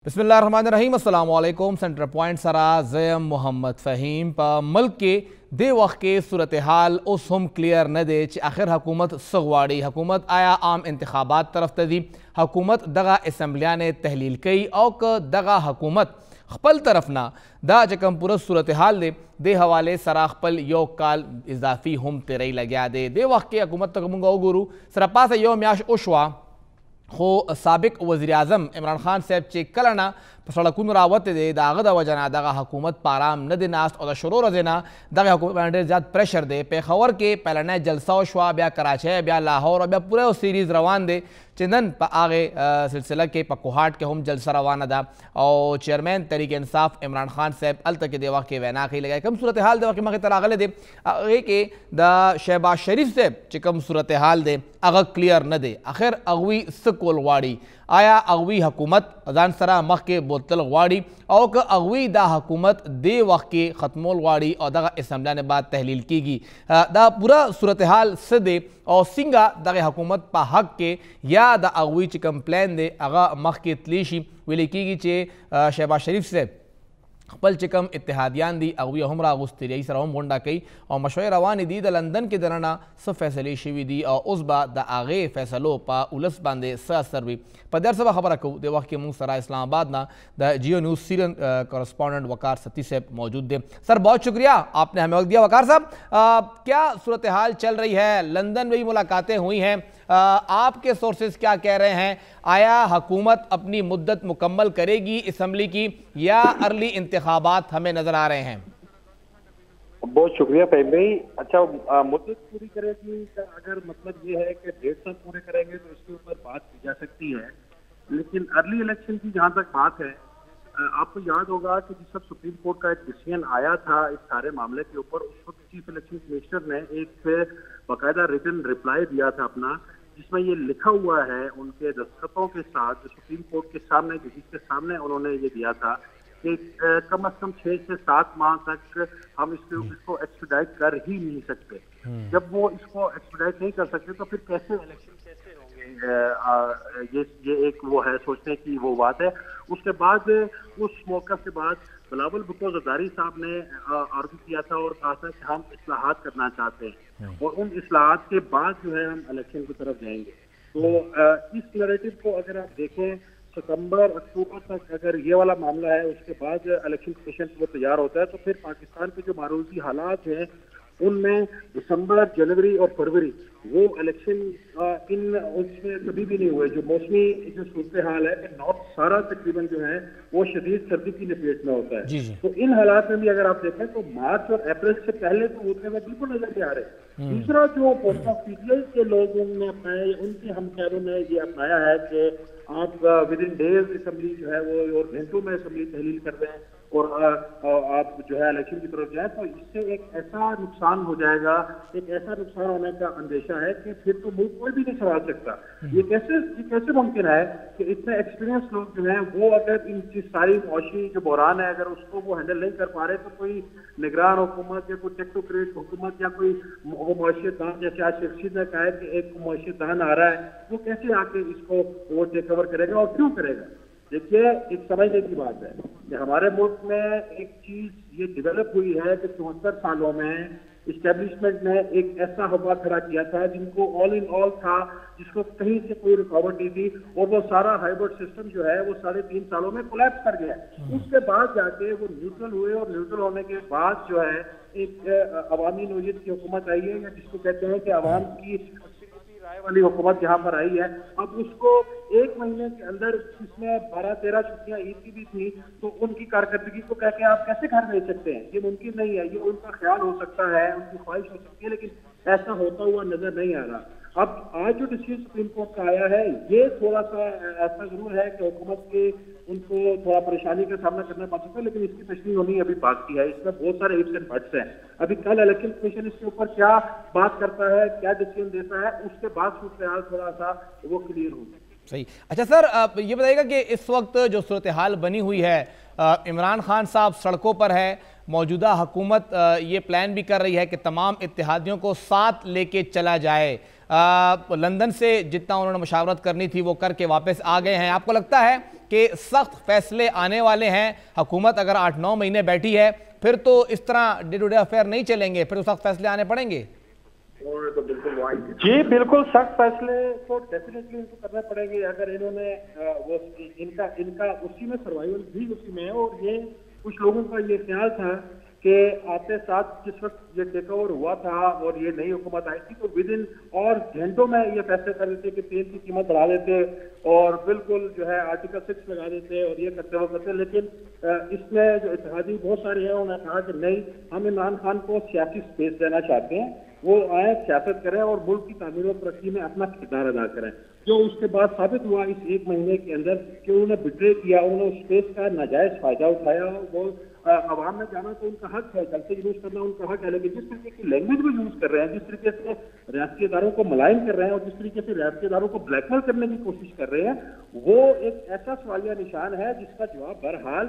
बिस्मिल्लाहिर्रहमानिर्रहीम अस्सलाम वालेकुम। सेंटर पॉइंट सरा ज़ैम मोहम्मद फ़हीम पा मुल्क के दे वक्त के सूरत हाल उस हम क्लियर न दे च आखिर हुकूमत सगवाड़ी हुकूमत आया आम इंतखाबात तरफ तदी हुकूमत दगा असम्बलिया ने तहलील कई और दगा हुकूमत खपल तरफ ना दा जकम पूरा सूरत हाल दे हवाले सरा खपल यो काल इजाफी हम तेरई लग्या दे वक्त के हुकूमत तक मुंगा गुरु सरपा से यो म्याश उशवा खो साबिक वज़ीर आज़म इमरान खान साहब चे कलना सड़कून रावत दे दाग दा वजना दगा हुकूमत पाराम न दिनास्त और शुरू रजना दगा हुकूमत ज़्यादा प्रेशर दे पेखवर के पहलना जलसा शुआ ब्या कराची ब्या लाहौर और ब्या पूरे सीरीज़ रवान दे चिंदन प आगे सिलसिला के पकोहाट के हम जलसा रवाना दा और चेयरमैन तहरीक इंसाफ इमरान खान साहब अल तक देवा के वैना खी लगाए कम सूरत हाल देवा के मगे तरागले दे आगे के द शहबाज शरीफ से चिकम सूरत हाल दे अगर क्लियर न दे आखिर अगवी सकोलवाड़ी आया अगवी हुकूमत अजान सरा मख के बोतल वाड़ी और अगवी दा हुकूमत दे वक्त के ख़त्मोल वाड़ी और दगा असम्बलिया ने बाद तहलील की दा पूरा सूरत हाल से दे और सिंगा दगा हुकूमत पा हक के या दा अगवी च कंप्लेन दे अगा मख के तलीशी विली की चे शहबाज शरीफ से खपल चिकम इत्तेहादियान दी अगवी हमरा गुस्तिरी सर हम मुंडा कई और मशवरे रवानी दी द लंदन के दरना सब फैसले शिवी दी और उस बा द आगे फैसलो पा उलस बांधे सर भी पदर सब खबर रखो दे वक्त के मुंह सरा इस्लामाबाद ना द जियो न्यूज़ सीरियन कॉरेस्पॉन्डेंट वकार सती से मौजूद दे। सर बहुत शुक्रिया आपने हमें वक्त दिया। वकार साहब क्या सूरत हाल चल रही है? लंदन में भी मुलाकातें हुई हैं, आपके सोर्सेज क्या कह रहे हैं? आया हुकूमत अपनी मुद्दत मुकम्मल करेगी असम्बली की या अर्ली इंतखाबात हमें नजर आ रहे हैं? बहुत शुक्रिया फहीम भाई। अच्छा, मुद्दत पूरी करेगी का अगर मतलब ये है कि 1.5 साल पूरे करेंगे तो इसके ऊपर बात की जा सकती है, लेकिन अर्ली इलेक्शन की जहाँ तक बात है, आपको याद होगा कि जिस वक्त सुप्रीम कोर्ट का एक डिसीजन आया था इस सारे मामले के ऊपर, उस वक्त चीफ इलेक्शन कमिश्नर ने एक बाकायदा रिटन रिप्लाई दिया था अपना, जिसमें ये लिखा हुआ है उनके दस्तखतों के साथ जो सुप्रीम कोर्ट के सामने जिसके सामने उन्होंने ये दिया था कि कम से कम 6 से 7 माह तक हम इसको एक्सपेडाइट कर ही नहीं सकते। जब वो इसको एक्सपेडाइट नहीं कर सकते तो फिर कैसे इलेक्शन कैसे होंगे? ये एक वो है सोचने की वो बात है। उसके बाद उस मौका के बाद बिलावल भुट्टो ज़रदारी साहब ने आर्ग्यू किया था और कहा था कि हम इस्लाहात करना चाहते हैं और उन इस्लाहात के बाद जो है हम इलेक्शन की तरफ जाएंगे। तो इस नैरेटिव को अगर आप देखें, सितंबर अक्टूबर तक अगर ये वाला मामला है, उसके बाद इलेक्शन कमीशन वो तैयार होता है, तो फिर पाकिस्तान के जो मारूजी हालात हैं उनमें दिसंबर, जनवरी और फरवरी वो इलेक्शन उसमें कभी भी नहीं हुए। जो मौसमी जो सूरत हाल है कि नॉर्थ सारा तकरीबन जो है वो शदीद सर्दी की लपेट में होता है। तो इन हालात में भी अगर आप देखें तो मार्च और अप्रैल से पहले तो होते हुए बिल्कुल नजर नहीं आ रहे। दूसरा जो पॉलिटिक्स ऑफ पीटीआई के लोगों ने अपनाया, उनके हमखैरों ने ये अपनाया है कि आप विद इन डेज असम्बली जो है वो और घंटों में असम्बली तहलील कर रहे हैं और आप जो है इलेक्शन की तरफ जाए, तो इससे एक ऐसा नुकसान हो जाएगा, एक ऐसा नुकसान होने का अंदेशा है कि फिर तो मुल्क कोई भी नहीं संभाल सकता। ये कैसे मुमकिन है कि इतने एक्सपीरियंस लोग जो हैं वो अगर इन सारी मुआशी जो बहरान है अगर उसको वो हैंडल नहीं कर पा रहे, तो कोई निगरान हुकूमत या कोई टेक्नोक्रेट हुकूमत या कोई मुआशियतदान, जैसे आज शेख ने कहा है कि एक मुआशियतदान आ रहा है, वो कैसे आके इसको वो टेक ओवर करेगा और क्यों करेगा? देखिए, एक समझने की बात है कि हमारे मुल्क में एक चीज ये डेवलप हुई है कि 74 सालों में इस्टेब्लिशमेंट ने एक ऐसा हवा खड़ा किया था जिनको ऑल इन ऑल था, जिसको कहीं से कोई रुकावट नहीं थी, और वो सारा हाइब्रिड सिस्टम जो है वो 3.5 सालों में कोलैप्स कर गया। उसके बाद जाके वो न्यूट्रल हुए और न्यूट्रल होने के बाद जो है एक अवामी नौयत की हुकूमत आई है, या जिसको कहते हैं कि अवाम की राय वाली हुकूमत यहाँ पर आई है। अब उसको 1 महीने के अंदर, जिसमें 12-13 छुट्टियां ईद की भी थी, तो उनकी कारकर्दगी को कह के आप कैसे घर भेज सकते हैं? ये मुमकिन नहीं है। ये उनका ख्याल हो सकता है, उनकी ख्वाहिश हो सकती है, लेकिन ऐसा होता हुआ नजर नहीं आ रहा। अब आज जो डिसीजन सुप्रीम कोर्ट का आया है, ये थोड़ा सा ऐसा जरूर है कि हुकूमत के उनको थोड़ा परेशानी का सामना करना पड़ सकता है, लेकिन इसकी तशरीह होनी अभी बाकी है। इसमें बहुत सारे इफ्स एंड बट्स हैं। अभी कल इलेक्शन कमीशन इसके ऊपर क्या बात करता है, क्या डिसीजन देता है, उसके बाद सूरत हाल थोड़ा सा वो क्लियर होगा। صحیح. اچھا سر یہ بتائیے گا کہ اس وقت جو صورتحال بنی ہوئی ہے، عمران خان صاحب سڑکوں پر ہے، موجودہ حکومت یہ پلان بھی کر رہی ہے کہ تمام اتحادیوں کو ساتھ لے کے چلا جائے، لندن سے جتنا انہوں نے مشاورت کرنی تھی وہ کر کے واپس آ گئے ہیں. آپ کو لگتا ہے کہ سخت فیصلے آنے والے ہیں؟ حکومت اگر 8-9 مہینے بیٹھی ہے پھر تو اس طرح ڈے ٹو ڈے افیئر نہیں چلیں گے، پھر تو سخت فیصلے آنے پڑیں گے. جی بالکل سخت فیصلے تو ڈیفینیٹلی ان کو کرنے پڑیں گے اگر انہوں نے ان کا اسی میں سروائیول بھی اسی میں ہے. اور یہ کچھ لوگوں کا یہ خیال تھا کہ آتے ساتھ جس وقت یہ ٹیک اوور ہوا تھا اور یہ نئی حکومت آئی تھی تو ود ان اور گھنٹوں میں یہ فیصلے کر دیتے کہ تیل کی قیمت بڑھا دیتے اور بالکل جو ہے آرٹیکل 6 لگا دیتے اور یہ کرتے وہ کرتے. لیکن اس میں جو اتحادی بہت سارے ہیں انہوں نے کہا کہ نہیں، ہم عمران خان کو سیاسی سپیس دینا چاہتے ہیں، وہ آئیں سیاست کریں اور ملک کی تعمیر و ترقی میں اپنا کردار ادا کریں. جو اس کے بعد ثابت ہوا اس 1 مہینے کے اندر کہ انہوں نے بٹرے کیا، انہوں نے اس اسپیس کا ناجائز فائدہ اٹھایا. وہ عوام میں جانا تو ان کا حق ہے، جلسے یوز کرنا ان کا حق ہے، لیکن جس طریقے کی لینگویج وہ یوز کر رہے ہیں، جس طریقے سے ریاستی اداروں کو ملائم کر رہے ہیں اور جس طریقے سے ریاستی اداروں کو بلیک میل کرنے کی کوشش کر رہے ہیں، وہ ایک ایسا سوالیہ نشان ہے جس کا جواب بہرحال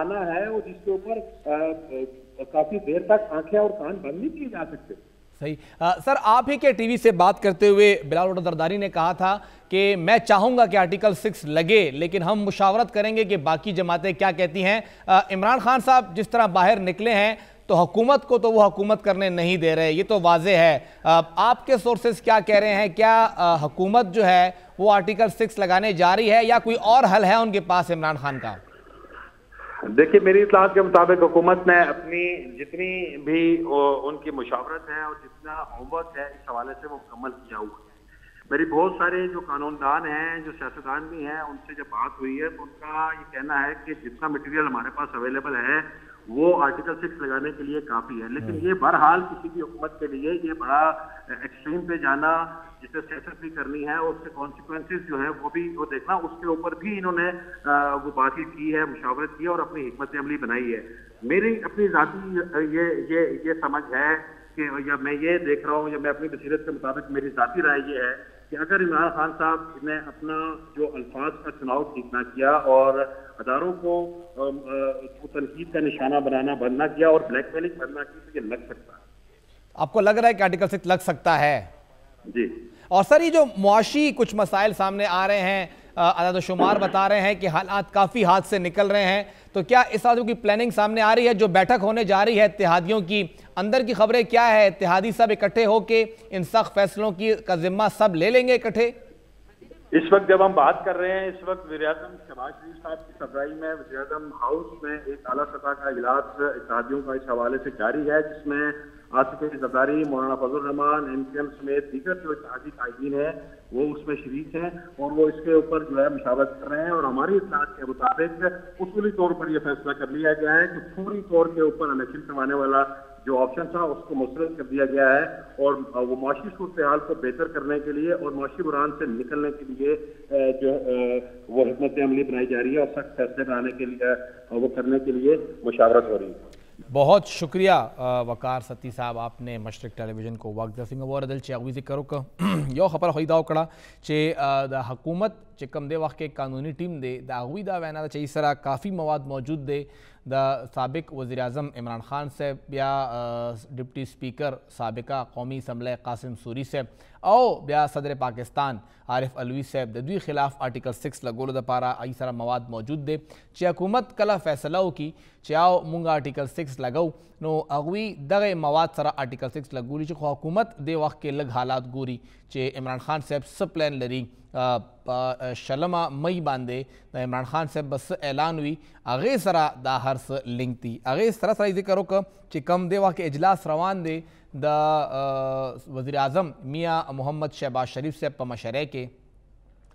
آنا ہے اور جس کے اوپر کافی دیر تک آنکھیں اور کان بند نہیں کیے جا سکتے. صحیح. سر آپ ہی کے ٹی وی سے بات کرتے ہوئے بلال بھٹو زرداری نے کہا تھا کہ میں چاہوں گا کہ آرٹیکل 6 لگے لیکن ہم مشاورت کریں گے کہ باقی جماعتیں کیا کہتی ہیں. عمران خان صاحب جس طرح باہر نکلے ہیں تو حکومت کو تو وہ حکومت کرنے نہیں دے رہے، یہ تو واضح ہے. آپ کے سورسز کیا کہہ رہے ہیں؟ کیا حکومت جو ہے وہ آرٹیکل 6 لگانے جا رہی ہے یا کوئی اور حل ہے ان کے پاس عمران خان کا؟ دیکھیے میری اطلاعات کے مطابق حکومت نے اپنی جتنی بھی ان کی مشاورت ہے اور جتنا ہوم ورک ہے اس حوالے سے وہ مکمل کیا ہوا ہے. میری بہت سارے جو قانون دان ہیں، جو سیاستدان بھی ہیں، ان سے جب بات ہوئی ہے تو ان کا یہ کہنا ہے کہ جتنا مٹیریل ہمارے پاس اویلیبل ہے وہ آرٹیکل 6 لگانے کے لیے کافی ہے. لیکن یہ بہرحال کسی بھی حکومت کے لیے یہ بڑا ایکسٹریم پہ جانا، جسے سیاست بھی کرنی ہے اور اس کے کانسیکوینسز جو ہے وہ بھی وہ دیکھنا، اس کے اوپر بھی انہوں نے وہ بات کی ہے، مشاورت کی ہے اور اپنی حکمت عملی بنائی ہے. میری اپنی ذاتی یہ سمجھ ہے کہ یا میں یہ دیکھ رہا ہوں یا میں اپنی بصیرت کے مطابق میری ذاتی رائے یہ ہے کہ اگر عمران خان صاحب نے اپنا جو الفاظ کا چناؤ ٹھیک نہ کیا اور اداروں کو تنقید کا نشانہ بنانا بند نہ کیا اور بلیک میلنگ بند نہ کی تو یہ لگ سکتا ہے. آپ کو لگ رہا ہے کہ آرٹیکل 6 لگ سکتا ہے؟ جی. اور سر یہ جو معاشی کچھ مسائل سامنے آ رہے ہیں، اعداد و شمار بتا رہے ہیں کہ حالات کافی ہاتھ سے نکل رہے ہیں، تو کیا اس آدمی کی پلاننگ سامنے آ رہی ہے؟ جو بیٹھک ہونے جا رہی ہے اتحادیوں کی، اندر کی خبریں کیا ہے؟ اتحادی سب اکٹھے ہو کے ان سخت فیصلوں کا ذمہ سب لے لیں گے اکٹھے؟ اس وقت جب ہم بات کر رہے ہیں، اس وقت وزیراعظم شہباز شریف صاحب کی صدرائی میں وزیراعظم ہاؤس میں ایک اعلیٰ سطح کا اجلاس اتحادیوں کا اس حوالے سے جاری ہے، جس میں آصف علی زرداری، مولانا فضل الرحمان، MKM سمیت دیگر جو اتحادی قائدین ہیں وہ اس میں شریک ہیں اور وہ اس کے اوپر جو ہے مشاورت کر رہے ہیں. اور ہماری اطلاعات کے مطابق اصولی طور پر یہ فیصلہ کر لیا گیا ہے کہ فوری طور کے اوپر الیکشن کروانے والا جو آپشن تھا اس کو مسترد کر دیا گیا ہے اور وہ معاشی صورتحال کو بہتر کرنے کے لیے اور معاشی بحران سے نکلنے کے لیے جو وہ حکمت عملی بنائی جا رہی ہے اور سخت فیصلے بنانے کے لیے وہ کرنے کے لیے مشاورت ہو رہی ہے. بہت شکریہ وقار ستی صاحب، آپ نے مشرق ٹیلی ویژن کو وقت دسنگ اور دل چاوی ذکر کا یو خبر ہوئی دا کڑا چے دا حکومت چکم دے وقت کے قانونی ٹیم دے دا ہوئی دا وینا دا چاہیے سرا کافی مواد موجود دے. دا سابق وزیر اعظم عمران خان صاحب بیا ڈپٹی سپیکر سابقہ قومی اسمبلی قاسم سوری صاحب او بیا صدر پاکستان عارف علوی صاحب د دوی خلاف آرٹیکل 6 لگولو دا پارا ای سارا مواد موجود دے. چی حکومت کلا فیصلہ ہو کی چیاو مونگا آرٹیکل 6 لگو نو اغوی دغه مواد سره آرټیکل 6 لګوري چې حکومت د وخت کې لږ حالات ګوري چې عمران خان صاحب سب پلان لري شلمه مئی باندې د عمران خان صاحب بس اعلان وی هغه سره دا هر څه لینک دي هغه سره ذکر وکړه چې کم دی وخت اجلاس روان دی د وزیر اعظم میاں محمد شہباز شریف صاحب په مشرۍ کې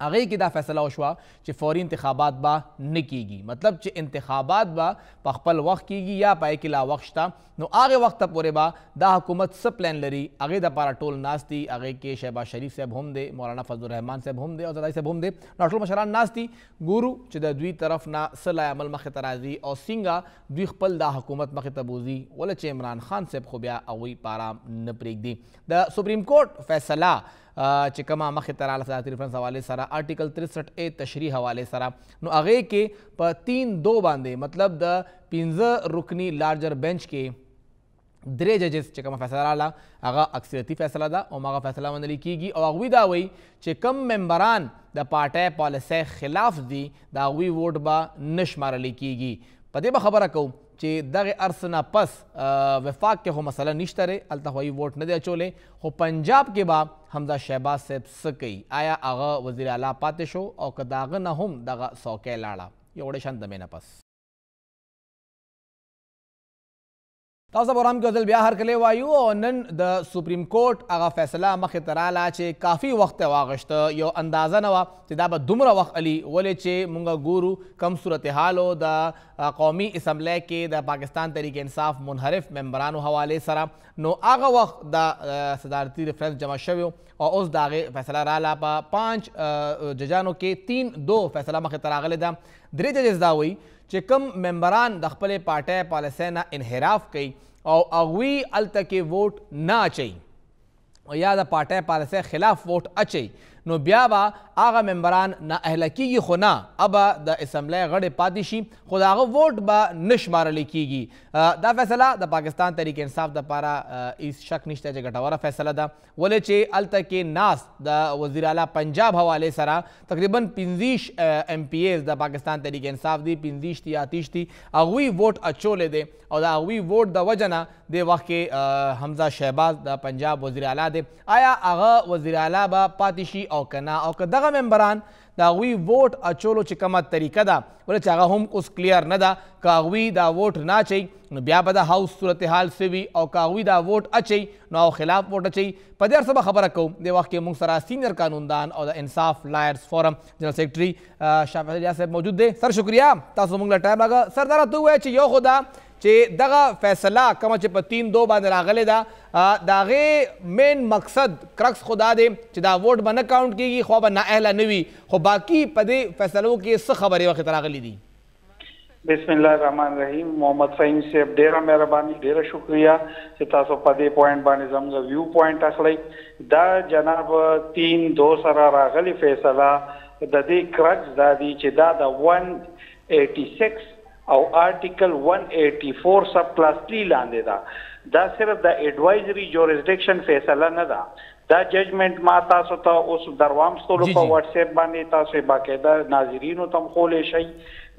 هغه کې دا فیصله وشوه چې فوری انتخابات با نه کیږي مطلب چې انتخابات با په خپل وخت کیږي یا پای کې لا وخت شته نو هغه وخت پورې با دا حکومت څه پلان لري هغه د پاره ټول ناس دي هغه کې شهباز شریف صاحب هم دی مولانا فضل الرحمان صاحب هم دی او زدای صاحب هم دی نو ټول مشران ناس دي ګورو چې د دوی طرف نه صلاح عمل مخې ته راځي او څنګه دوی خپل دا حکومت مخې ته بوځي ولې چې عمران خان صاحب خو بیا هغوی په ارام نه پرېږدي. د سپریم کورټ فیصله چې کومه مخکې ته راغله صدارتي ریفرنس حوالې سره آرټیکل 63A تشریح حوالې سره نو هغې کې په 3-2 باندې مطلب د 15 رکني لارجر بینچ کې 3 ججز چې کومه فیصله راغله هغه اکثریتي فیصله ده او هغه فیصله منل کیږي او هغوی دا وایي چې کم ممبران د پارټۍ پالیسۍ خلاف دي د هغوی ووټ به نه شمارلی کیږي. په دې به خبره کوو چې دغه ارس نه پس وفاق کې خو مسله نشته دی هلته خو ووټ نه دی اچولی خو پنجاب کې به حمزه شهباز صاحب څه کوي آیا هغه وزیر اعلی پاتې شو او که د هغه نه هم دغه څوکۍ لاړه یو وړې شان دمې نه پس تاسو به هم ځل بیا هرکلی وایو او نن د سپریم کورټ هغه فیصله مخې ته راغله چې کافي وخت یې واغشته یو اندازه نه وه چې دا به دومره وخت علي ولې چې موږ ګورو کم صورتحال و د قومي اسمبلی کې د پاکستان تحریک انصاف منحرف ممبرانو حوالې سره نو هغه وخت د صدارتي ریفرنس جمع شوی او اوس د هغې فیصله راغله په 5 ججانو کې 3-2 فیصله مخې ته راغلې ده 3 ججز دا وایي چې کم ممبران د خپلې پارټۍ پالیسۍ نه انحراف کوي او هغوی هلته کې ووټ نه اچوي یا د پارټۍ پالیسۍ خلاف ووټ اچوي نو بیا به هغه ممبران نااهله کیږي خو نه ابه د اسمبلی غړي پاتې شي خو د هغه ووټ به نه شمارلی کیږي. دا فیصله د پاکستان تحریک انصاف دپاره هیڅ شک نشته چې ګټوره فیصله ده ولې چې هلته کې ناست د وزیر اعلی پنجاب حوالې سره تقریبا 15 MPAs د پاکستان تحریک انصاف دي 15 یا 30 دي هغوی ووټ اچولی دی او د هغوی ووټ د وجه نه دې وخت کې حمزه شهباز د پنجاب وزیر اعلی دی آیا هغه وزیر اعلی به پاتې شي او که نه او که دغه ممبران د هغوی ووټ اچولو چې کومه طریقه ده ولې چې هغه هم اوس کلیر نه ده که هغوی دا ووټ نه اچوي نو بیا به د هاوس صورتحال څه وي او که هغوی دا ووټ اچوي نو هغه خلاف ووټ اچوي په دې هر څه به خبره کوو دې وخت کې موږ سره سینیر قانوندان او د انصاف لایرز فورم جنرل سیکرټري شاه فیصل ریاض صاحب موجود دی. سر شکریه تاسو موږ له ټایم راکړه. سر دا راته ووایه چې یو خو دا چې دغه فیصله کومه چې په 3-2 باندې راغلې ده د هغې مین مقصد کرکس خو دا دی چې دا ووټ به نه کاونټ کېږي خو به نااهله نه وي خو باقي په دې فیصلو کې څه خبرې وخت راغلي دي؟ بسم الله الرحمن الرحیم. محمد فهیم صاحب ډیره مهرباني ډیره شکریہ چې تاسو په دې پوینټ باندې زموږ ویو پوینټ اخلئ. دا جناب 3-2 سره راغلي فیصله د دې کرکس دا دی چې دا د 186 او آرټیکل 184 سب کلاس 3 لاندې ده دا صرف د ایڈوایزری جورسډکشن فیصله نه ده دا ججمنٹ ما تاسو ته اوس دروام ستولو په واتس اپ باندې تاسو باقاعده ناظرینو تم خولې شي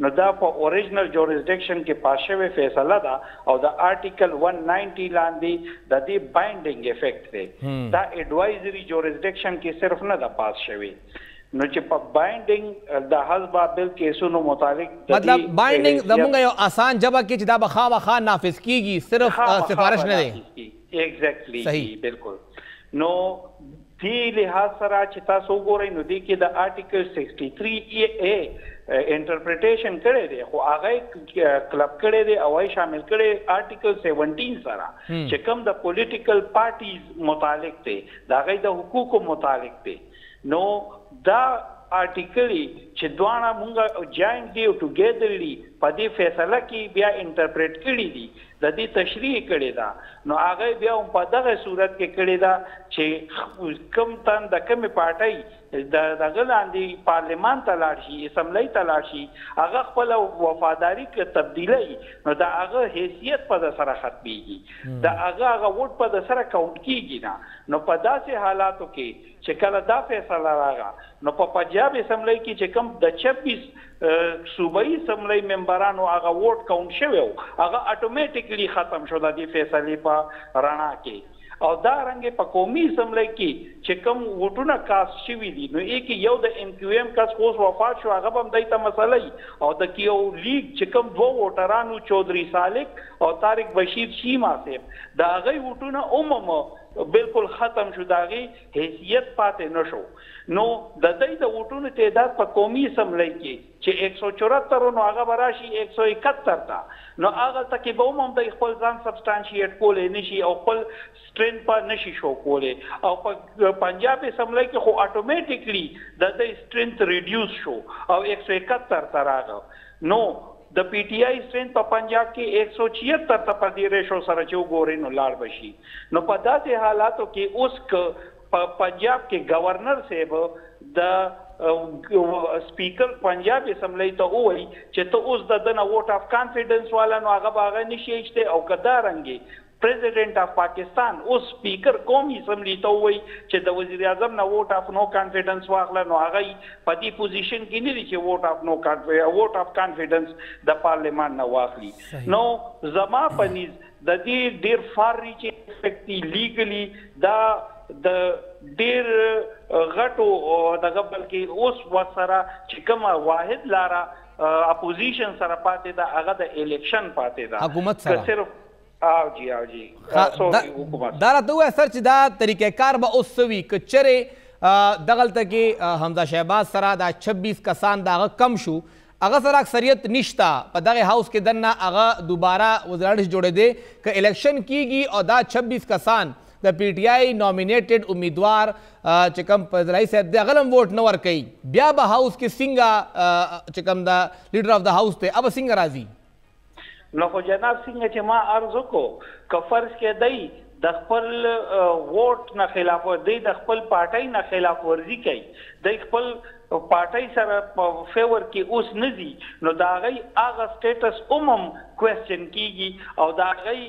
نو دا په اوریجنل جورسډکشن کې پاس شوی فیصله ده او د آرټیکل 190 لاندې د دې بایندینګ افیکټ دی دا ایڈوایزری جورسډکشن کې صرف نه ده پاس شوی نو چې په بایندینګ د حزب بل کیسونو متعلق مطلب بایندینګ زموږ یو آسان جبه کې چې دا به خامخا نافذ کیږي صرف سفارش نه دی. ایگزیکټلی صحیح بالکل. نو دې لحاظ سره چې تاسو وګورئ نو دې کې د آرټیکل 63A انټرپریټیشن کړی دی خو هغه کلب کړی دی او شامل کړی آرټیکل 17 سره چې کوم د پولیټیکل پارټیز متعلق دی د هغوی د حقوقو متعلق دی نو دا آرټیکل چې دواړه مونږ جاینټلی او ټوګیدرلی په دې فیصله کې بیا انټرپریټ کړي دي د دې تشریح کړې ده نو هغه بیا هم په دغه صورت کې کړې ده چې کوم تن د کومې پارټۍ دغه لاندې پارلمان ته لاړ شي اسمبلی ته لاړ شي هغه خپله وفاداري کې تبدیلوي نو د هغه حیثیت په د سره ختمیږي د هغه ووټ په د سره کاونټ کیږي نه نو په داسې حالاتو کې چې کله دا فیصله راغله نو په پنجاب اسمبلی کې چې کوم د 26 صوبایي اسمبلی ممبرانو هغه ووټ کاونټ شوی هغه اتوماتیکلی ختم شو د دې فیصلې په رڼا کې او دا رنګ په قومي اسمبلی کې چې کوم ووټونه کاست شوي دي نو کې یو د MQM کس اوس وفات شو هغه هم دای ته مسله او د کیو لیگ چې کوم دوه ووټرانو چودھری سالک او طارق بشیر شیما صاحب دا هغه ووټونه بالکل ختم شو داغي حیثیت پاتې نشو نو د دې د ووټونو تعداد په قومي اسمبلی کې چې 174 نو هغه براشي 171 تا نو هغه تکي به هم د خپل ځان سبستانشیټ کولې نشي او خپل سټرینث په نشي شو کولې او په پنجاب اسمبلی کې خو اتوماتیکلی د دې سټرینث ریډیوس شو او 171 تا راغله نو د پی ټی آی سټرینث په پنجاب کې 176 ته په دې ریشو سره چې وګورئ نو لاړ بشي نو په داسې حالاتو کې اوس پنجاب کې گورنر صاحب د سپیکر پنجاب اسمبلی ته وایي چې ته اوس د دنه ووټ اف کانفیډنس والا نو هغه به هغه نشي اچته او کدارنګي پریزیډنٹ اف پاکستان اوس سپیکر قومي اسمبلی ته وایي چې د وزیر اعظم نه ووټ اف نو کانفیډنس واخله نو هغه په دې پوزیشن کې نه دي چې ووټ اف کانفیډنس د پارلیمان نه واخلي. نو زما پنیز د دې ډیر فار ریچ افیکټ لیګلی دا د ډیر غټو دغه بلکې اوس وسره چې کومه واحد لاره اپوزیشن سره پاتې ده هغه د الیکشن پاتې ده حکومت سره صرف جی دا راته ووایه سر چې دا طریقه کار به اوس څه وي که چرې دغلته کې حمزه شهباز سره دا 26 کسان د هغه کم شو هغه سره اکثریت نشته په دغه هاوس کې دننه هغه دوباره وزارت جوړېدی که الیکشن کیږي او دا 26 کسان د پی ټی آی نامینیټډ امیدوار چې کوم فضلایي صاحب دی هغه هم ووټ نه ورکوي بیا به هاوس کې څنګه چې کوم د لیډر اف د هاوس دی هغه څنګه راځي؟ نو خو جناب څنګه چې ما عرض وکړو که فرض کې دی د خپل ووټ نه خلاف دی د خپل پارټۍ نه خلاف ورزي کوي د خپل پارټۍ سره په فیور کې اوس نه ځي نو د هغې هغه سټیټس هم کوېسچن کیږي او د هغې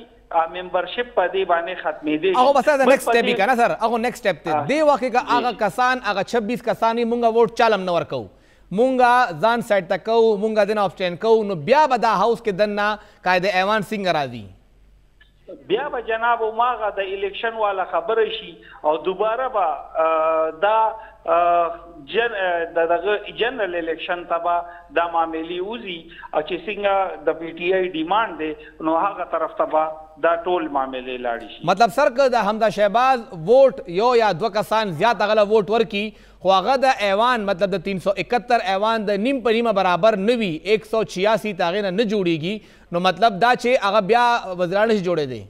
ممبرشپ په دې باندې ختمېدی هغه بس دا نیکسټ سټیپ کنه سر هغه نیکسټ سټیپ ته دی واقع کا هغه کسان هغه 26 کسانی مونږه ووټ چالم نه ورکو مونږه ځان سایډ تکو مونږه دنه ابسټین کو نو بیا به دا هاوس کې دنه قاعده ایوان څنګه راځي بیا به جناب ماغه د الیکشن والا خبره شي او دوباره به دا دغه جنرال الیکشن تبا دا معاملې وزي او چې څنګه د پی ټی آی ډیمانډ دی نو هغه طرف تبا دا ټول معاملې لاړې شي مطلب سر که د حمزه شهباز ووټ یو یا دوه کسان زیات هغه ووټ ورکي خو هغه د ایوان مطلب د 371 ایوان د نیم په نیمه برابر نه وي 186 ته هغې نه جوړېږي نو مطلب دا چې هغه بیا وزیران نشي جوړېدی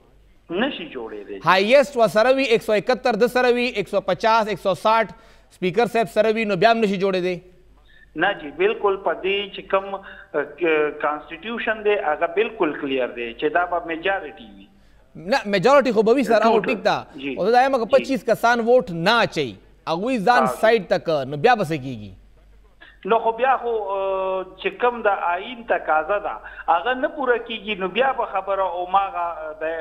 نشي جوړېدی هایسټ ورسره وي 171 د سره وي 150 160 سپیکر صاحب سره وي نو بیا هم نشي جوړېدی نه جی بالکل په دې چې کوم کانسټیټیوشن دی هغه بالکل کلیر دی چې دا به میجارټي وي نه میجارټي خو به وي سر هغه ټیک ده او دا یم که 25 کسان ووټ نه اچوي هغوی ځان سایډ تک نو بیا به څه کېږي نو خو بیا خو چې کوم د آئین تقاضا ده هغه نه پوره کیږي نو بیا به خبره او ماغه د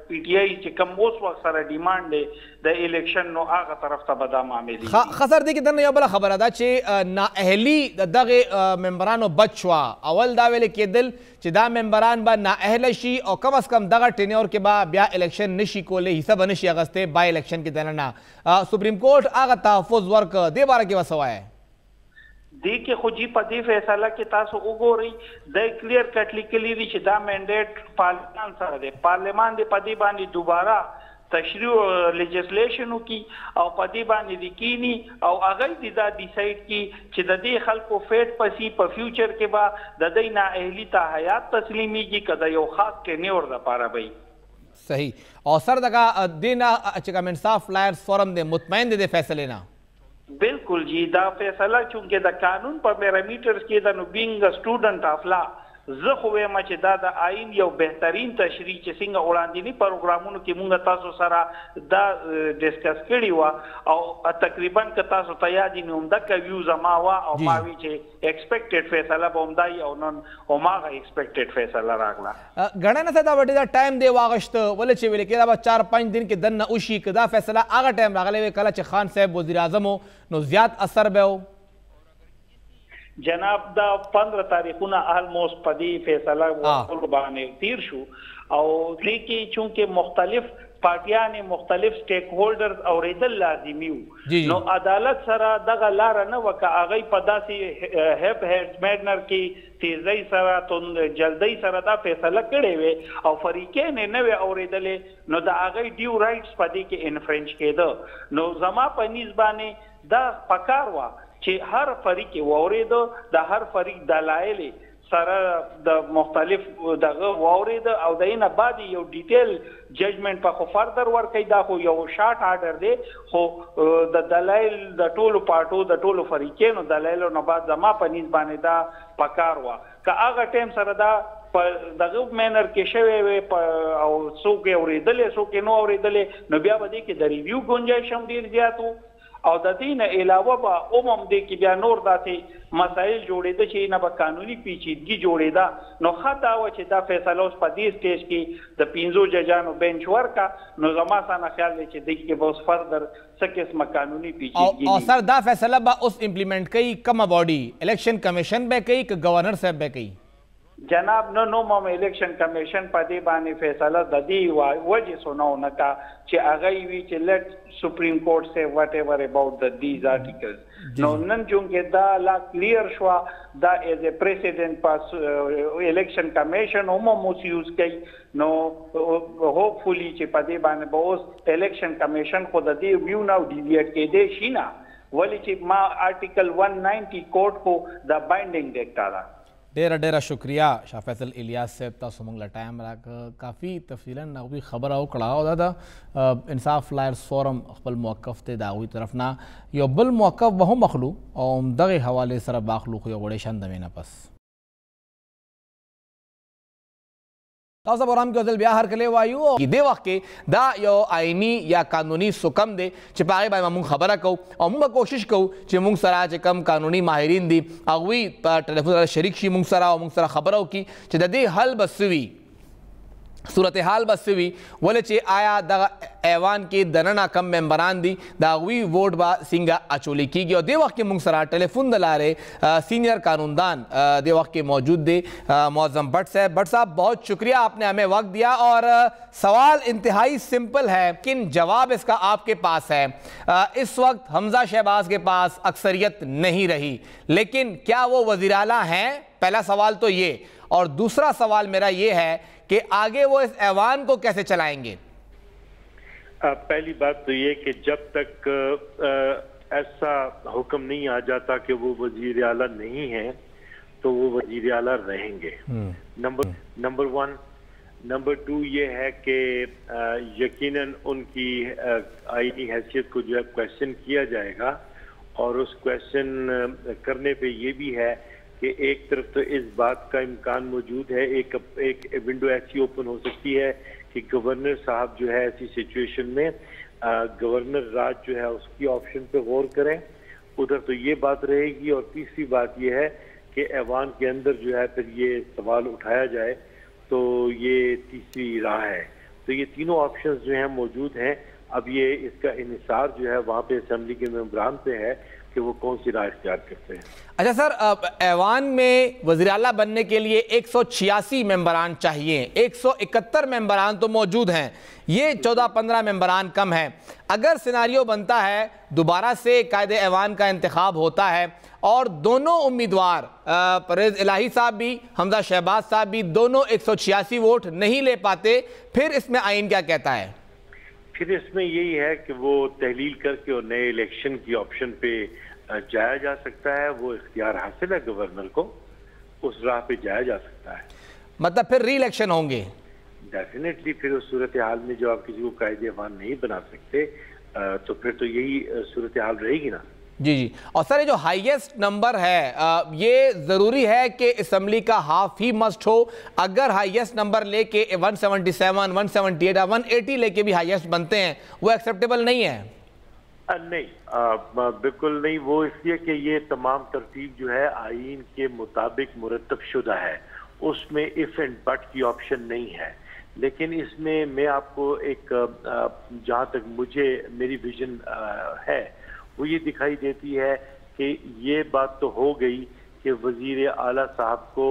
پی ټی آی چې کوم اوس وخت سره ډیمانډ دی د الیکشن نو هغه طرف ته به دا معاملې خسر دی کې دنه یو بله خبره ده چې نااهلي د دغې ممبرانو بد شوه اول دا ویلې کېدل چې دا ممبران به نااهله شي او کم از کم دغه ټینیور کې به بیا الیکشن نشي کولی حصه به نشي اخیستی بای الیکشن کې دننه سپریم کورټ هغه تحفظ ورکړه دې باره کې به څه وایې دی کې خو جی په دې فیصله کې تاسو وګورئ د کلیر کټ لیکلي دي چې دا منډیټ پارلیمان سره دی پارلیمان دی په دې باندې دوباره تشریع لیجسلیشن وکړي او په دې باندې د کینی او هغه دې دا ډیسایډ کړي چې د دې خلکو فیټ پسې په فیوچر کې به د دې نااهلي ته حیات تسلیمیږي که د یو خاص ټینیور دپاره به صحیح او سر دغه دې نه چې کوم انصاف لایرز فورم دی مطمئن دی د فیصلې نه بالکل جی دا فیصله چونکه د قانون په پیرامیټرز کې د نو بینګ سټوډنټ اف لا زه خو وایم چې دا د آئین یو بهترین تشریح چې څنګه وړاندینی پروګرامونو کې مونږ تاسو سره دا ډسکس کړي وه او تقریبا که تاسو ته یاد وي نو همدغه ویو زما وه او ما وی چې ایکسپیکټډ فیصله به همدا وي او نن هماغه ایکسپیکټډ فیصله راغله ګڼه نه دا وټې دا ټایم دی واغشته ولې چې ویلې کېده به 4-5 دن کې دننه وشي که دا فیصله هغه ټایم راغلی وی کله چې خان صاحب وزیر اعظم نو زیات اثر به و جناب دا 15 تاریخونه آلموست په دې فیصله باندې تیر شو او دې کې چونکه مختلف پارټیانې مختلف سټیک هولډرز اورېدل لازمي وو نو عدالت سره دغه لاره نه وه که هغوی په داسې هیپ هیډ مینر کې تیزۍ سره جلدۍ سره دا فیصله کړې وې او فریقین یې نه وې اورېدلې نو د هغوی ډیو رایټس په دې کې انفرنچ کېده نو زما په نیز باندې دا پکار وه چې هر فریق واورېده د هر فریق دلایل سره د مختلف دغه واورېده او د اینه بعد یو ډیټیل ججمنټ په خو فردر ورکوي دا خو یو شارټ آرډر دی خو د دلایل د ټولو پارټو د ټولو فریقینو دلایلو نه بعد زما په نیز باندې دا پکار وه که هغه ټایم سره دا په دغه مینر کې شوی وي او څوک یې اورېدلې څوک یې نو اورېدلې نو بیا به دې کې د ریویو ګنجایش هم ډېر زیات و او د دې نه علاوه به هم دې کې بیا نور داسې مسایل جوړېده چې نه به قانوني پیچیدګي جوړېده نو ښه دا وه چې دا فیصله اوس په دې سټیج کې د 5 ججانو بینچ ورکا نو زما سره خیال دی چې دې کې به اوس فردر څه قسمه قانوني پیچیدګي او سر دا فیصله به اوس امپلیمنٹ کوي کومه باډي الیکشن کمیشن به کوي که گورنر صاحب به کوي جناب نو مم الیکشن کمیشن په دې باندې فیصله د دې وجه سنو نه کا چې هغه وی چې لیټ سپریم کورٹ سے واٹ ایور اباؤٹ د دیز آرټیکلز نو نن چونکه دا لا کلیر شو دا ایز ا پریسیډنٹ پاس الیکشن کمیشن هم موس یوز کوي نو هوپفلی چې په دې باندې به اوس الیکشن کمیشن خو د دې ویو نو ډیویټ کېدی شي نه ولی چې ما آرټیکل 190 کورٹ کو دا بائنڈنگ دیکھتا دا ډیره شکریہ شاه فیصل الیاس صاحب تاسو موږ له ټایم راکړه کافي تفصیلا هغوی خبره وکړه او دا د انصاف لایرز فورم خپل موقف ته د هغوی طرف نه یو بل موقف به هم اخلو او همدغې حوالې سره به اخلو خو یو غوړې شندمې نه پس تاسو پروګرام کې ځل بیا هر کله وایو دې وخت کې دا یو آئینی یا قانوني سکم دی چې په هغې باندې موږ خبره کوو او موږ کوشش کوو چې موږ سره چې کم قانوني ماهرین دي هغوی په ټلیفون سره شریک شي موږ سره او موږ سره خبره وکړي چې د دې حل به څه وي صورتحال به څه وي ولې چې آیا دغه ایوان کې دننه کم ممبران دي د هغوی ووټ به څنګه اچولی کیږي او دې وخت کې موږ سره ټلیفون د لارې سینئر قانوندان دې وخت کې موجود دی معظم بٹ صاحب بہت شکریہ آپ نے ہمیں وقت دیا اور سوال انتہائی سمپل ہے لیکن جواب اس کا آپ کے پاس ہے اس وقت حمزہ شہباز کے پاس اکثریت نہیں رہی لیکن کیا وہ وزیر اعلیٰ ہیں پہلا سوال تو یہ اور دوسرا سوال میرا یہ ہے کہ آگے وہ اس ایوان کو کیسے چلائیں گے پہلی بات تو یہ کہ جب تک ایسا حکم نہیں آ جاتا کہ وہ وزیر اعلیٰ نہیں ہیں تو وہ وزیر اعلیٰ رہیں گے نمبر 1 نمبر 2 یہ ہے کہ یقیناً ان کی آئینی حیثیت کو جو ہے کویسچن کیا جائے گا اور اس کویسچن کرنے پہ یہ بھی ہے کہ ایک طرف تو اس بات کا امکان موجود ہے ایک ونڈو ایسی اوپن ہو سکتی ہے کہ گورنر صاحب جو ہے ایسی سچویشن میں گورنر راج جو ہے اس کی آپشن پہ غور کریں ادھر تو یہ بات رہے گی اور تیسری بات یہ ہے کہ ایوان کے اندر جو ہے پھر یہ سوال اٹھایا جائے تو یہ تیسری راہ ہے تو یہ تینوں آپشنز جو ہیں موجود ہیں اب یہ اس کا انحصار جو ہے وہاں پہ اسمبلی کے ممبران پہ ہے کہ وہ کون سی راہ اختیار کرتے ہیں اچھا سر ایوان میں وزیر اعلیٰ بننے کے لیے 186 ممبران چاہیے 171 ممبران تو موجود ہیں یہ 14-15 ممبران کم ہیں اگر سیناریو بنتا ہے دوبارہ سے قائد ایوان کا انتخاب ہوتا ہے اور دونوں امیدوار پرویز الہی صاحب بھی حمزہ شہباز صاحب بھی دونوں 186 ووٹ نہیں لے پاتے پھر اس میں آئین کیا کہتا ہے پھر اس میں یہی ہے کہ وہ تحلیل کر کے اور نئے الیکشن کی آپشن پہ جایا جا سکتا ہے وہ اختیار حاصل ہے گورنر کو اس راہ پہ جایا جا سکتا ہے مطلب پھر ری الیکشن ہوں گے ڈیفینیٹلی پھر اس صورتحال میں جو آپ کسی کو قائد ایوان نہیں بنا سکتے تو پھر تو یہی صورتحال رہے گی نا جی اور سر یہ جو ہائیسٹ نمبر ہے یہ ضروری ہے کہ اسمبلی کا ہاف ہی مسٹ ہو اگر ہائیسٹ نمبر لے کے 177 178 180 لے کے بھی ہائیسٹ بنتے ہیں وہ ایکسیپٹیبل نہیں ہے نہیں بالکل نہیں وہ اس لیے کہ یہ تمام ترتیب جو ہے آئین کے مطابق مرتب شدہ ہے اس میں if and but کی آپشن نہیں ہے لیکن اس میں آپ کو ایک جہاں تک مجھے میری ویژن ہے وہ یہ دکھائی دیتی ہے کہ یہ بات تو ہو گئی کہ وزیر اعلیٰ صاحب کو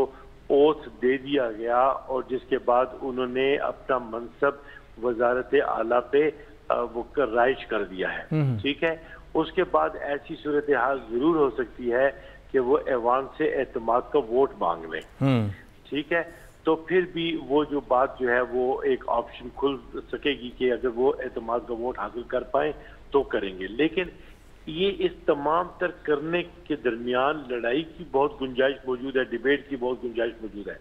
اوتھ دے دیا گیا اور جس کے بعد انہوں نے اپنا منصب وزارت اعلیٰ پہ وہ رائج کر دیا ہے ٹھیک ہے اس کے بعد ایسی صورتحال ضرور ہو سکتی ہے کہ وہ ایوان سے اعتماد کا ووٹ مانگ لیں ٹھیک ہے تو پھر بھی وہ جو بات جو ہے وہ ایک آپشن کھل سکے گی کہ اگر وہ اعتماد کا ووٹ حاصل کر پائیں تو کریں گے لیکن یہ اس تمام تر کرنے کے درمیان لڑائی کی بہت گنجائش موجود ہے ڈیبیٹ کی بہت گنجائش موجود ہے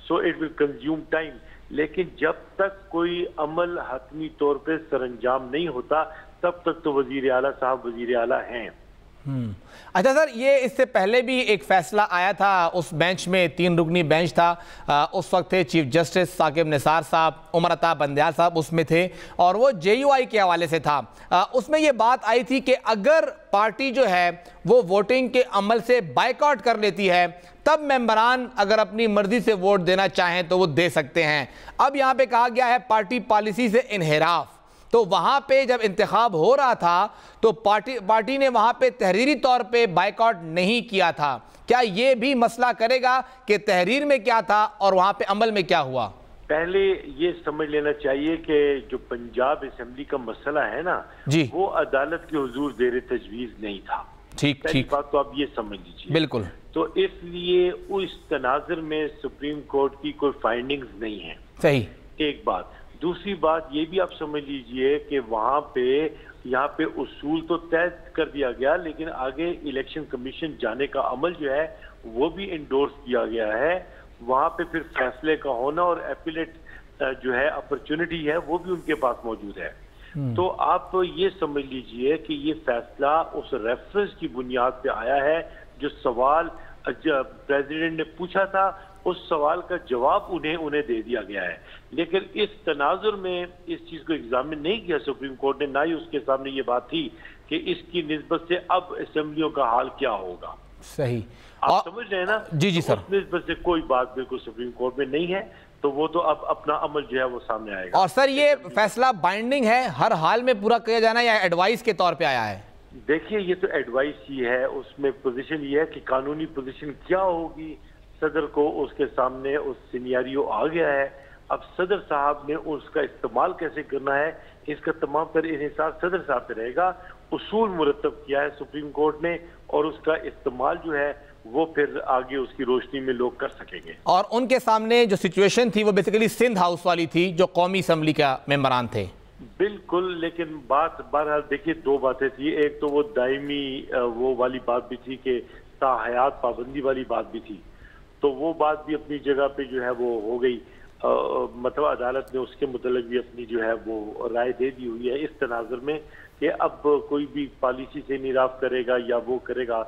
سو اٹ ول کنزیوم ٹائم لیکن جب تک کوئی عمل حتمی طور پہ سر انجام نہیں ہوتا تب تک تو وزیر اعلیٰ صاحب وزیر اعلیٰ ہیں اچھا سر، یہ اس سے پہلے بھی ایک فیصلہ آیا تھا اس بینچ میں، 3 رکنی بینچ تھا، اس وقت تھے چیف جسٹس ثاقب نثار صاحب، عمر عطا بندیال صاحب اس میں تھے، اور وہ JUI کے حوالے سے تھا۔ اس میں یہ بات آئی تھی کہ اگر پارٹی جو ہے وہ ووٹنگ کے عمل سے بائیکاٹ کر لیتی ہے تب ممبران اگر اپنی مرضی سے ووٹ دینا چاہیں تو وہ دے سکتے ہیں۔ اب یہاں پہ کہا گیا ہے پارٹی پالیسی سے انحراف، تو وہاں پہ جب انتخاب ہو رہا تھا تو پارٹی نے وہاں پہ تحریری طور پہ بائیکاٹ نہیں کیا تھا، کیا یہ بھی مسئلہ کرے گا کہ تحریر میں کیا تھا اور وہاں پہ عمل میں کیا ہوا؟ پہلے یہ سمجھ لینا چاہیے کہ جو پنجاب اسمبلی کا مسئلہ ہے نا جی، وہ عدالت کے حضور زیر تجویز نہیں تھا۔ ٹھیک پہلی بات تو آپ یہ سمجھ لیجیے، بالکل۔ تو اس لیے اس تناظر میں سپریم کورٹ کی کوئی فائنڈنگز نہیں ہے، صحیح، ایک بات۔ دوسری بات یہ بھی آپ سمجھ لیجئے کہ وہاں پہ یہاں پہ اصول تو طے کر دیا گیا، لیکن آگے الیکشن کمیشن جانے کا عمل جو ہے وہ بھی انڈورس کیا گیا ہے۔ وہاں پہ پھر فیصلے کا ہونا اور ایپیلیٹ جو ہے اپرچونٹی ہے وہ بھی ان کے پاس موجود ہے۔ تو آپ یہ سمجھ لیجئے کہ یہ فیصلہ اس ریفرنس کی بنیاد پہ آیا ہے جو سوال پریزیڈنٹ نے پوچھا تھا، اس سوال کا جواب انہیں دے دیا گیا ہے، لیکن اس تناظر میں اس چیز کو ایگزامن نہیں کیا سپریم کورٹ نے، نہ ہی اس کے سامنے یہ بات تھی کہ اس کی نسبت سے اب اسمبلیوں کا حال کیا ہوگا۔ صحیح، آپ سمجھ رہے ہیں نا؟ جی جی سر، اس نسبت سے کوئی بات بالکل سپریم کورٹ میں نہیں ہے، تو وہ تو اب اپنا عمل جو ہے وہ سامنے آئے گا۔ اور سر یہ فیصلہ بائنڈنگ ہے، ہر حال میں پورا کیا جانا یا ایڈوائس کے طور پہ آیا ہے؟ دیکھیے یہ تو ایڈوائس ہی ہے، اس میں پوزیشن یہ ہے کہ قانونی پوزیشن کیا ہوگی، صدر کو اس کے سامنے اس سینیریو آ گیا ہے، اب صدر صاحب نے اس کا استعمال کیسے کرنا ہے اس کا تمام تر انحصار صدر صاحب پہ رہے گا۔ اصول مرتب کیا ہے سپریم کورٹ نے اور اس کا استعمال جو ہے وہ پھر آگے اس کی روشنی میں لوگ کر سکیں گے۔ اور ان کے سامنے جو سچویشن تھی وہ بیسیکلی سندھ ہاؤس والی تھی جو قومی اسمبلی کا ممبران تھے۔ بالکل، لیکن بات بہرحال دیکھیے 2 باتیں تھی، ایک تو وہ دائمی وہ والی بات بھی تھی کہ تاحیات پابندی والی بات بھی تھی، تو وہ بات بھی اپنی جگہ پہ جو ہے وہ ہو گئی، مطلب عدالت نے اس کے متعلق بھی اپنی جو ہے وہ رائے دے دی ہوئی ہے اس تناظر میں کہ اب کوئی بھی پالیسی سے انحراف کرے گا یا وہ کرے گا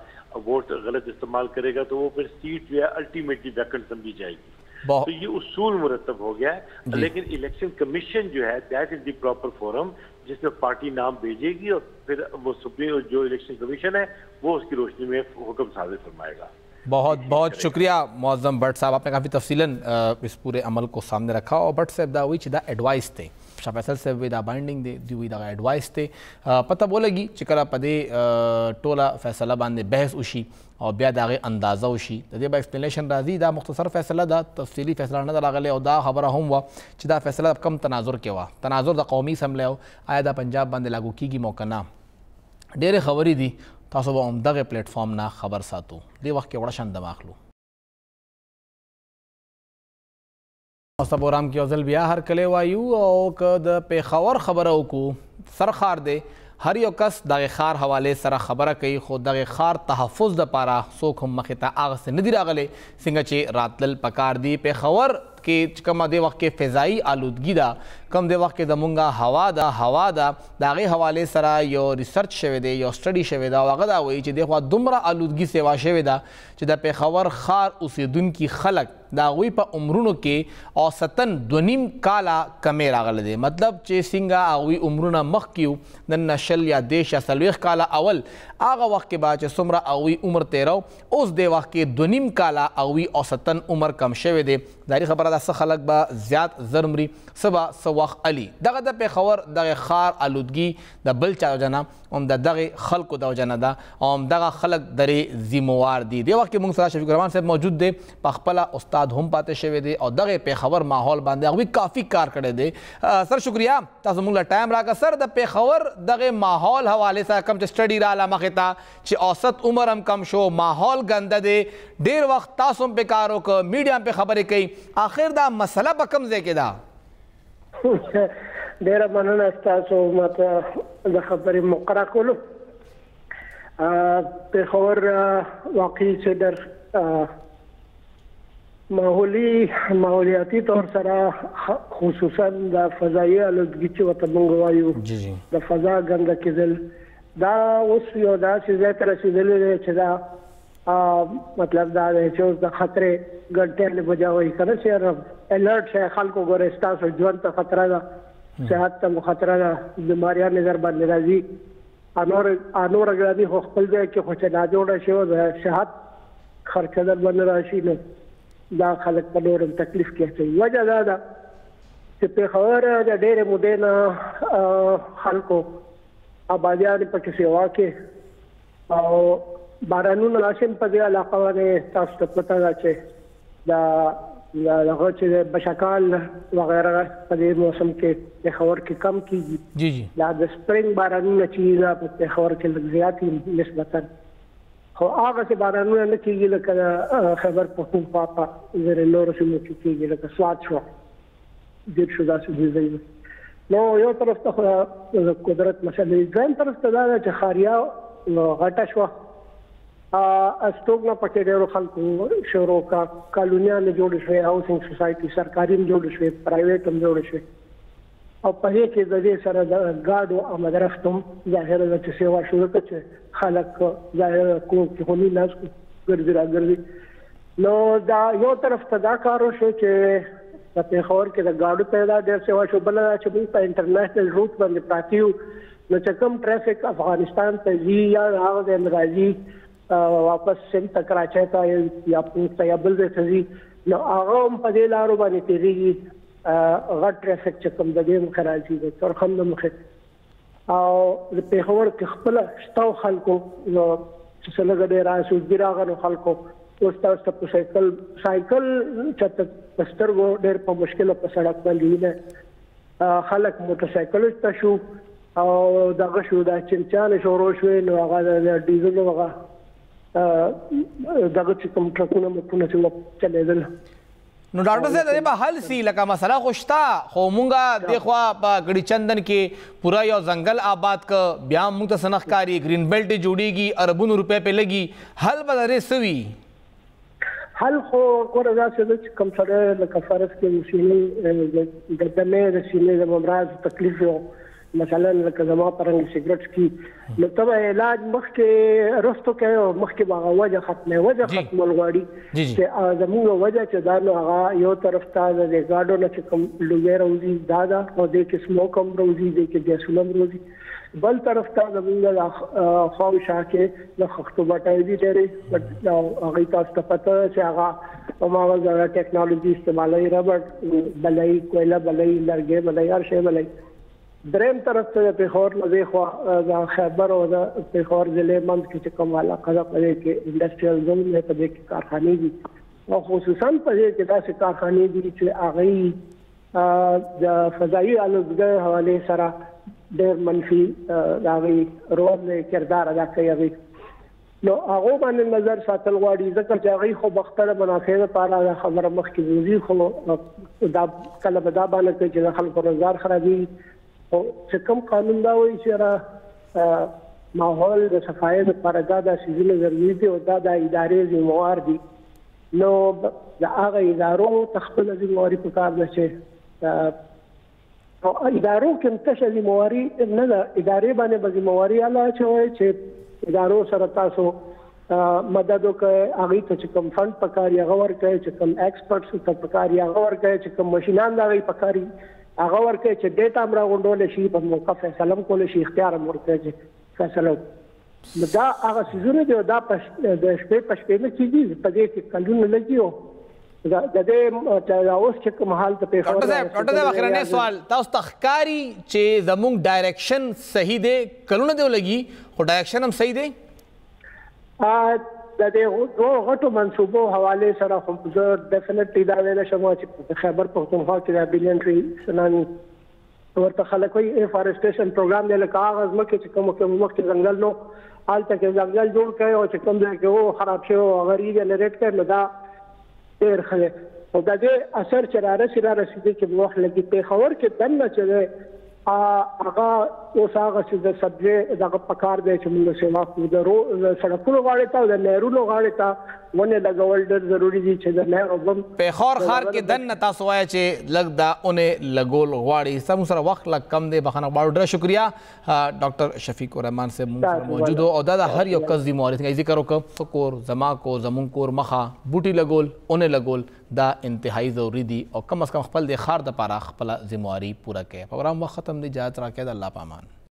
ووٹ غلط استعمال کرے گا تو وہ پھر سیٹ جو ہے الٹیمیٹلی ویکنٹ سمجھی جائے گی۔ تو یہ اصول مرتب ہو گیا ہے، لیکن الیکشن کمیشن جو ہے دیٹ از دی پراپر فورم جس میں پارٹی نام بھیجے گی اور پھر وہ سپریم جو الیکشن کمیشن ہے وہ اس کی روشنی میں حکم صادر فرمائے گا۔ بہت بہت شکریہ معظم بٹ صاحب، آپ نے کافی تفصیلاً اس پورے عمل کو سامنے رکھا، اور بٹ صاحب دا ہوئی چدا ایڈوائس تے شاہ فیصل صاحب وی دا بائنڈنگ دے دی ہوئی دا ایڈوائس تے پتہ بولے گی چکرا پدے ٹولا فیصلہ باندھے بحث اوشی اور بیا داغے اندازہ اوشی دے با ایکسپلینیشن راضی دا مختصر فیصلہ دا تفصیلی فیصلہ نہ دا غلے او دا خبر ہم وا چدا فیصلہ کم تناظر کے وا تناظر دا قومی اسمبلی او آیا دا پنجاب باندھے لاگو کیگی موقع نہ ډېرې خبرې دي، تاسو به همدغه پلیټ فارم نه خبر ساتو. دې وخت کې وړه شان دم اخلو. تاسو پروګرام کې یو ځل بیا هرکلی وایو او که د پېښور خبره وکړو، سرخار دی هر یو کس دغه ښار حوالې سره خبره کوي، خو دغه ښار تحفظ دپاره څوک هم مخې ته هغسې نه دي راغلی څنګه چې راتلل پکار دي. پېښور کې چې کومه دې وخت کې فضایي آلودګي ده، کم دې وخت کې زمونږ هوا ده د هغې حوالې سره یو ریسرچ شوی دی، یو سټډي شوی ده او هغه دا وایي چې دې خوا دومره آلودګي سیوا شوې ده چې د پېښور ښار اوسېدونکي خلک د هغوی په عمرونو کې اوسطن 2.5 کاله کمې راغلی دی. مطلب چې څنګه هغوی عمرونه مخکې وو نن نه 20 یا 30 یا 40 کاله اول هغه وخت کې به چې څومره هغوی عمر تېرو، اوس دې وخت کې 2.5 کاله هغوی اوسطن عمر کم شوی دی. داری خبره ده څه خلک به زیات زر مري، څه به څه وخت علي. دغه د پېښور دغه ښار آلودګي د بل چا وجه نه هم د دغې خلکو د وجه نه ده او همدغه خلک درې ذموار دي. دې وخت کې موږ سره شفیق الرحمن صاحب موجود دی، په خپله استاد هم پاتې شوی دی او دغه پېښور ماحول باندې هغوی کافي کار کړی دی. سر شکریه تاسو موږ له ټایم راکړه. سر د پېښور دغه ماحول حوالې سره کوم چې سټډي راله مخې ته چې اوسط عمر هم کم شو، ماحول ګنده دی، ډېر وخت تاسو هم پې کار وکړه، میډیا هم پې خبرې کوي، آخر دا مسله په کوم ځای کې ده؟ ډېره مننه ستاسو ماته د خبرې مقرره کولو. پېښور واقعي صدر ماحولیاتي طور سره خصوصا د فضایي آلودګي چې ورته موږ وایو د فضا ګنده کېدل دا اوس یو داسې ځای ته رسېدلی دی چې دا مطلب دا دی چې اوس د خطرې ګڼتیانې بجاوئ که نه چې الرټ شئ خلکو ګورئ ستاسو ژوند ته خطره ده صحت ته مو خطره ده بیماریانې در باندې راځي نور ګراني خو خپل ځای کې خو چې ناجوړه شي او د صحت خرچه در باندې راشي نو دا خلک په نور تکلیف کې اچوي. وجه دا ده چې پېښور د ډېرې مودې نه خلکو آبادیان پکې سیوا کې او بارانونه راشي په دې علاقه باندې تاسو ته پته ده چې دا هغه چې بشکال وغیره په دې موسم کې پېښور کې کم کېږي. جی جی دا د سپرینګ بارانونه چې دا په پېښور کې لږ زیات دي نسبتاً خو هغه چې بارانونه نه کېږي لکه خیبر پښتونخوا په ځینې نورو سیمو کې کېږي لکه سوات شو ډېر شو داسې ځایونه. نو یو طرف ته خو د قدرت مسله دویم طرف ته دا ده چې ښاریا غټه شوه استوګنه پکې ډېرو خلکو شروع کالونیانې جوړې شوې هاوسنګ سوسایټي سرکاري هم جوړې شوې پرایویټ هم جوړې شوې او په دې کې د دې سره د ګاډو آمدرفت هم ظاهره ده چې سیوا شروع کړه چې خلک ظاهره کور کې خوني ناس ګرځي راګرځي. نو دا یو طرف ته دا کار وشو چې په پېښور کې د ګاډو پیدا ډېر سیوا شو. بله دا چې موږ په انټرنیشنل روټ باندې پراته یو نو چې کوم ټرافیک افغانستان ته ځي یا هغه ځای نه راځي واپس سند ته کراچۍ ته یا پونځ ته یا بل ځای ته ځي نو هغه هم په دې لارو باندې تېرېږي غټ ټرافیک چې کوم د دې مخې راځي د تورخم د مخې او د پېښور کې خپله شته خلکو نو چې څه لږه ډېر راسوځي راغلو خلکو اوس تاسو ته په سایکل چېرته په سترګو ډېر په مشکله په سړک باندې وینه خلک موټرسایکلو ته شو او دغه شو دا چنچانې شروع شوې نو هغه د ډیزلو هغه دغه چې کوم ټرکونه موټرونه چې چلېدل. نو ډاکټر صاحب دې به حل سي لکه مسله خو شته خو مونږه دخوا په ګړي چندن کې پورا یو ځنګل آباد ک بیا مونږ ته سنخ کاری گرین بیلټ جوړیږي اربونو روپے په لګي حل به درې سوي حل خو ګوره داسې ده چې کوم سړی لکه فرض کې د سینې د دمې د سینې د ممراض تکلیف یو مثلا لکه زما په رنګ سګرټ څکي نو ته به علاج مخکې رستو کوې او مخکې به هغه وجه ختموي وجه ختمول غواړي چې زموږ وجه چې دا نو هغه یو طرف ته د ګاډو نه چې کوم لوګی راوځي دا ده او دې کې سموک هم راوځي دې کې ګیسونه هم راوځي بل طرف ته زموږ خواوشا کې د خښتو بټۍ دي ډېرې او هغوی تاسو ته پته ده چې هغه هماغه ټیکنالوژي استعمالوي ربړ بلوي کویله بلوي لرګی بلوي هر شی بلوي. دریم طرف ته د پېښور نه دېخوا د خیبر او د پېښور ضلع منځ کې چې کوم علاقه ده په دې کې انډسټریل زون دی په دې کې کارخانې دي او خصوصا په دې کې داسې کارخانې دي چې هغوی د فضایي الوتګۍ حوالې سره ډېر منفي د هغوی رول کردار ادا کوي هغوی نو هغو باندې نظر ساتل غواړي ځکه چې هغوی خو بختره منافع لپاره دا خبره مخکې وځي خو دا کله به دا باندې کوي چې د خلکو روزګار خرابېږي او چې کوم قانون دا وایي چې را ماحول د صفایۍ لپاره دا څیزونه ضروري دي او دا د ادارې ذمهوار دي نو د هغه ادارو ته خپله ذمهواري پکار ده چې او ادارو کې هم تشه ذمهواري نه ده ادارې باندې به ذمهواري هله اچوئ چې ادارو سره تاسو مدد وکړئ هغوی ته چې کوم فنډ پکار وي هغه ورکړئ چې کوم ایکسپرټس ته پکار وي هغه ورکړئ چې کوم مشینان د هغوی پکار وي هغه ورکړئ چې ډیټا هم راغونډولی شي په موقع فیصله هم کولی شي اختیار هم ورکړئ چې فیصله وکړي نو دا هغه څیزونه دي او دا د شپې په شپې نه کېږي په دې کې کلونه لګي او د دې اوس چې کوم حال ته ډاکټر صاحب اخرنی سوال تاسو ته ښکاري چې زموږ ډایرکشن صحیح دی کلونه دی لګي خو ډایرکشن هم صحیح دی د دې دوه غټو منصوبو حوالې سره خو زه ډیفینټلی دا ویلی شم چې په خیبر پښتونخوا کې د بلیونټري سناني ورته خلک وایي افارسټیشن پروګرام دی لکه هغه ځمکې چې کوم مخکې ځنګل نو هلته کې ځنګل جوړ کړی او چې کوم ځای کې و خراب شوی او هغه ریجنریټ کړی نو دا ډېر ښه دی او د دې اثر چې رارسېدي چې وخت لګي پېښور کې دننه چې دی هغه اوس هغه چې د سبزی دغه پکار دی چې موږ سیوا کوو د سړکونو غاړې ته او د نهرونو غاړې ته ونې لګول ډېر ضروري دي چې د نهر اوبه پیښور ښار کې دننه تاسو وایئ چې لږ دا اونې لګول غواړي زموږ سره وخت لږ کم دی بخښنه غواړو ډېره شکریه ډاکټر شفیق الرحمن صاحب موږ سره موجود و او دا د هر یو کس ذمواري څنګه ذکر وکړو کور زما کو زمونږ کور مخه بوټي لګول اونې لګول دا انتهایی ضروری دي او کم از کم خپل د ښار دپاره خپله ذمواري پوره کړئ پروګرام وخت ختم دی اجازت راکړئ د الله په امان